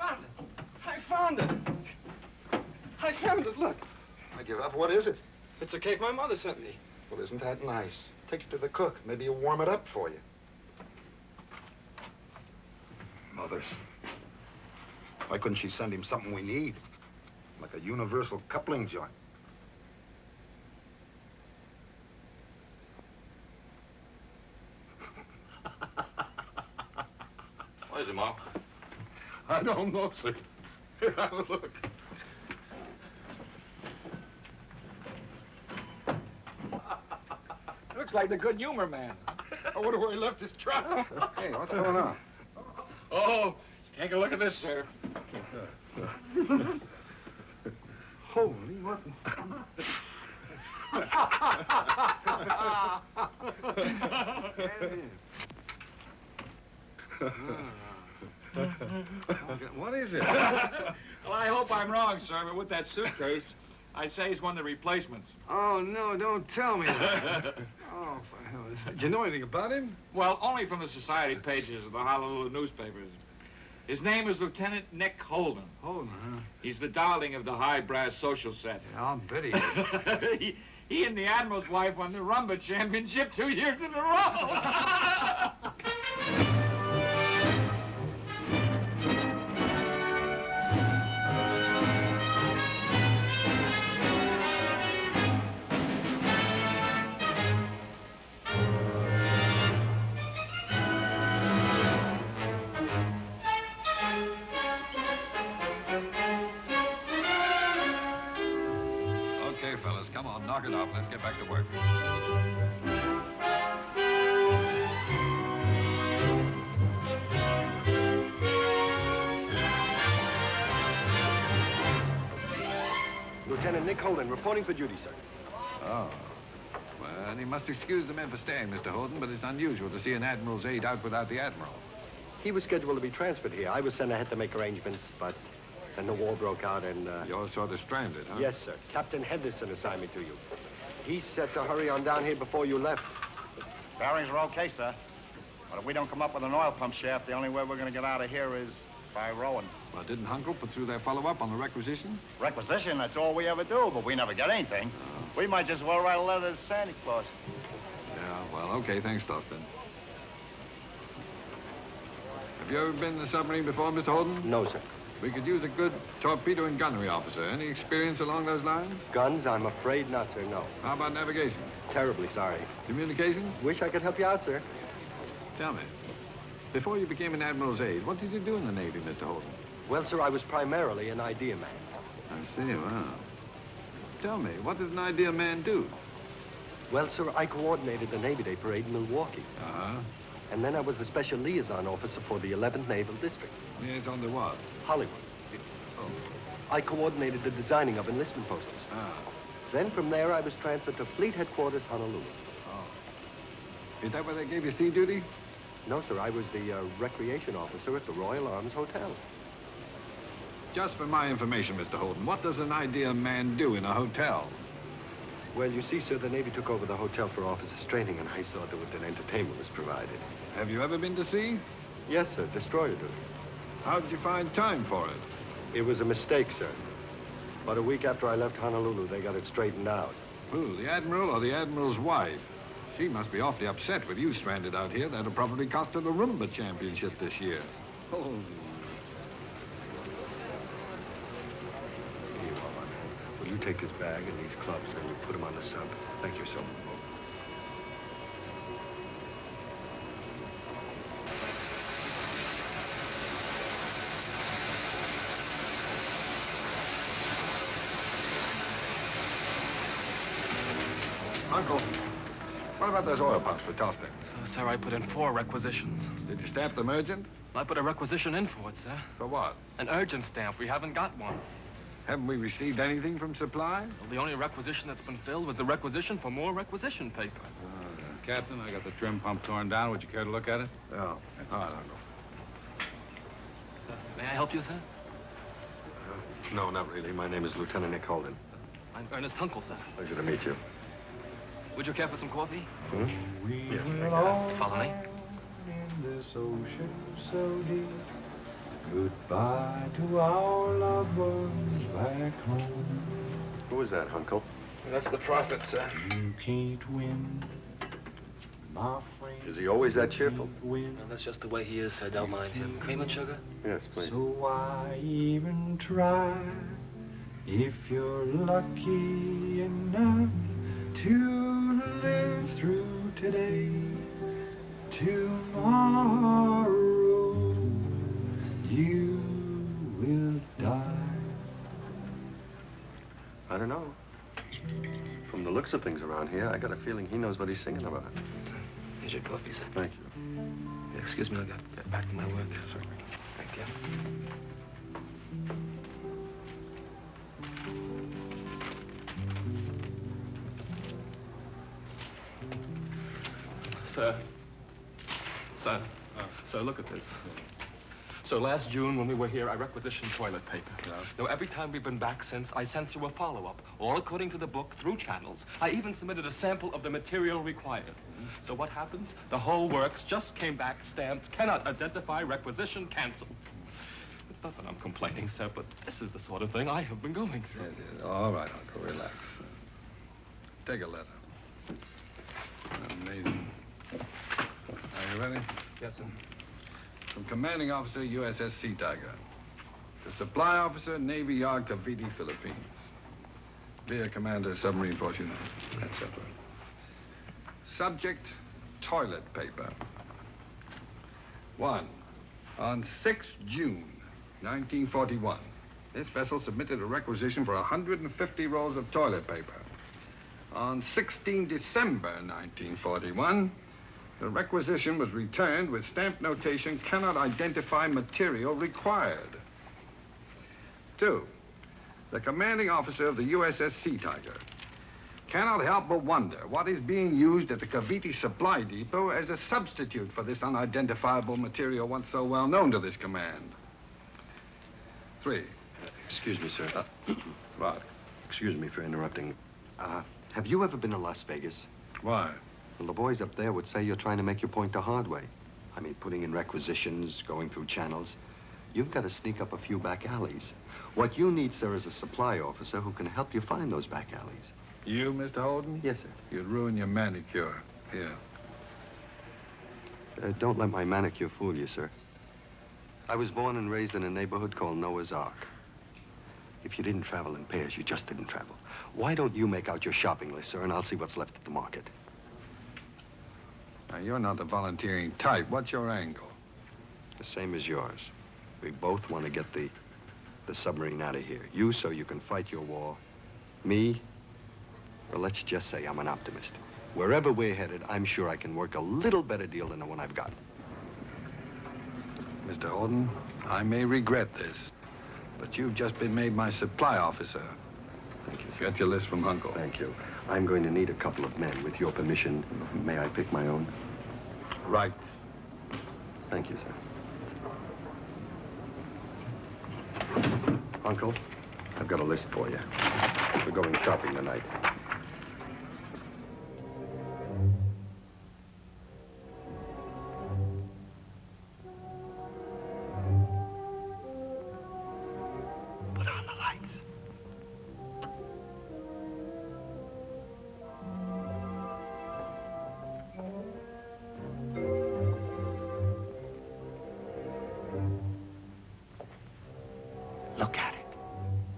found it. I found it. I found it, look. I give up. What is it? It's a cake my mother sent me. Well, isn't that nice? Take it to the cook. Maybe he'll warm it up for you. Mothers. Why couldn't she send him something we need? Like a universal coupling joint. What is it, Mom? I don't know, sir. Here, have a look. Looks like the good humor man. I wonder where he left his truck. Hey, what's going on? Oh, take a look at this, sir. Holy, what? What is it? Well, I hope I'm wrong, sir, but with that suitcase, I say he's one of the replacements. Oh, no, don't tell me that. Oh, for heaven's sake. Do you know anything about him? Well, only from the society pages of the Honolulu newspapers. His name is Lieutenant Nick Holden. Holden, huh? He's the darling of the high-brass social set. Yeah, I'll bet he is. he and the Admiral's wife won the Rumba Championship 2 years in a row. Knock it off. Let's get back to work. Lieutenant Nick Holden, reporting for duty, sir. Oh. Well, you must excuse the men for staying, Mr. Holden, but it's unusual to see an admiral's aide out without the admiral. He was scheduled to be transferred here. I was sent ahead to make arrangements, but then the war broke out and, You're sort of stranded, huh? Yes, sir. Captain Henderson assigned me to you. He said to hurry on down here before you left. Bearings are okay, sir. But if we don't come up with an oil pump shaft, the only way we're going to get out of here is by rowing. Well, didn't Hunkle put through their follow-up on the requisition? Requisition, that's all we ever do, but we never get anything. We might just well write a letter to Santa Claus. Yeah, well, okay, thanks, Dustin. Have you ever been in a submarine before, Mr. Holden? No, sir. We could use a good torpedo and gunnery officer. Any experience along those lines? Guns, I'm afraid not, sir, no. How about navigation? Terribly sorry. Communications? Wish I could help you out, sir. Tell me, before you became an admiral's aide, what did you do in the Navy, Mr. Holden? Well, sir, I was primarily an idea man. I see, wow. Tell me, what does an idea man do? Well, sir, I coordinated the Navy Day parade in Milwaukee. Uh-huh. And then I was the special liaison officer for the 11th Naval District. Liaison to what? Hollywood. Oh. I coordinated the designing of enlistment posters. Ah. Then from there, I was transferred to Fleet Headquarters, Honolulu. Oh. Is that where they gave you sea duty? No, sir, I was the recreation officer at the Royal Arms Hotel. Just for my information, Mr. Holden, what does an idea man do in a hotel? Well, you see, sir, the Navy took over the hotel for officers' training, and I saw to it that entertainment was provided. Have you ever been to sea? Yes, sir, destroyer duty. How did you find time for it? It was a mistake, sir. About a week after I left Honolulu, they got it straightened out. Who, the Admiral or the Admiral's wife? She must be awfully upset with you stranded out here. That'll probably cost her the Rumba Championship this year. Oh. Here you are. Will you take this bag and these clubs and you put them on the sub? Thank you, sir. Uncle, what about those oil pumps for Tosting? Oh, sir, I put in 4 requisitions. Did you stamp them urgent? I put a requisition in for it, sir. For what? An urgent stamp. We haven't got one. Haven't we received anything from supply? Well, the only requisition that's been filled was the requisition for more requisition paper. Captain, I got the trim pump torn down. Would you care to look at it? No. Oh, I don't know. May I help you, sir? No, not really. My name is Lieutenant Nick Holden. I'm Ernest Hunkle, sir. Pleasure to meet you. Would you care for some coffee? Hmm? Yes, thank you. Follow me. In this ocean so deep, Goodbye to our loved ones back home. Who is that, Uncle? That's the prophet, sir. You can't win, my friend. Is he always that cheerful? Win. Well, that's just the way he is, sir. Don't mind him. Cream and sugar? Yes, please. So why even try if you're lucky enough to live through today? Tomorrow you will die. I don't know. From the looks of things around here, I got a feeling he knows what he's singing about. Here's your coffee, sir. Thank you. Excuse me, I'll get back to my work. Sir. Thank you. Sir. Sir. Sir, look at this. So last June, when we were here, I requisitioned toilet paper. Yeah. Now, every time we've been back since, I sent you a follow-up, all according to the book, through channels. I even submitted a sample of the material required. So what happens? The whole works just came back stamped, cannot identify, requisition, canceled. It's not that I'm complaining, sir, but this is the sort of thing I have been going through. Yeah. All right, Uncle, relax. Take a letter. Amazing. Are you ready? Yes, sir. From Commanding Officer, USS Sea Tiger. To Supply Officer, Navy Yard, Cavite, Philippines. Dear Commander, Submarine Force United, etc. Subject, toilet paper. 1. On 6 June, 1941, this vessel submitted a requisition for 150 rolls of toilet paper. On 16 December, 1941, the requisition was returned with stamped notation, cannot identify material required. 2. The commanding officer of the USS Sea Tiger cannot help but wonder what is being used at the Cavite Supply Depot as a substitute for this unidentifiable material once so well known to this command. 3. Excuse me, sir. What? Excuse me for interrupting. Have you ever been to Las Vegas? Why? Well, the boys up there would say you're trying to make your point the hard way. I mean, putting in requisitions, going through channels. You've got to sneak up a few back alleys. What you need, sir, is a supply officer who can help you find those back alleys. You, Mr. Holden? Yes, sir. You'd ruin your manicure. Here. Don't let my manicure fool you, sir. I was born and raised in a neighborhood called Noah's Ark. If you didn't travel in pairs, you just didn't travel. Why don't you make out your shopping list, sir, and I'll see what's left at the market. Now, you're not the volunteering type. What's your angle? The same as yours. We both want to get the submarine out of here. You, so you can fight your war. Me, well, let's just say I'm an optimist. Wherever we're headed, I'm sure I can work a little better deal than the one I've got. Mr. Holden, I may regret this, but you've just been made my supply officer. Thank you, sir. Get your list from Uncle. Thank you. I'm going to need a couple of men. With your permission, may I pick my own? Right. Thank you, sir. Uncle, I've got a list for you. We're going shopping tonight. Put on the lights. Look at it.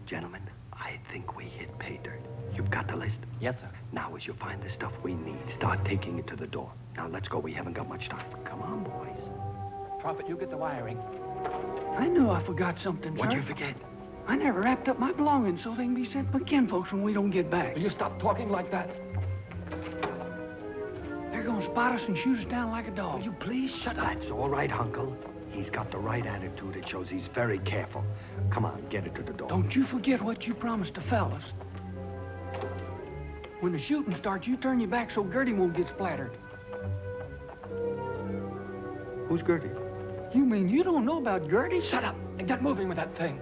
Gentlemen, I think we hit pay dirt. You've got the list? Yes, sir. Now, as you find the stuff we need, start taking it to the door. Now, let's go. We haven't got much time. Come on, boys. Prophet, you get the wiring. I knew I forgot something, What'd sir. you forget? I never wrapped up my belongings so they can be sent to my kinfolks when we don't get back. Will you stop talking like that? They're gonna spot us and shoot us down like a dog. Will you please shut up? That's all right, Uncle. He's got the right attitude. It shows he's very careful. Come on, get it to the door. Don't you forget what you promised the fellas. When the shooting starts, you turn your back so Gertie won't get splattered. Who's Gertie? You mean you don't know about Gertie? Shut up and get moving with that thing.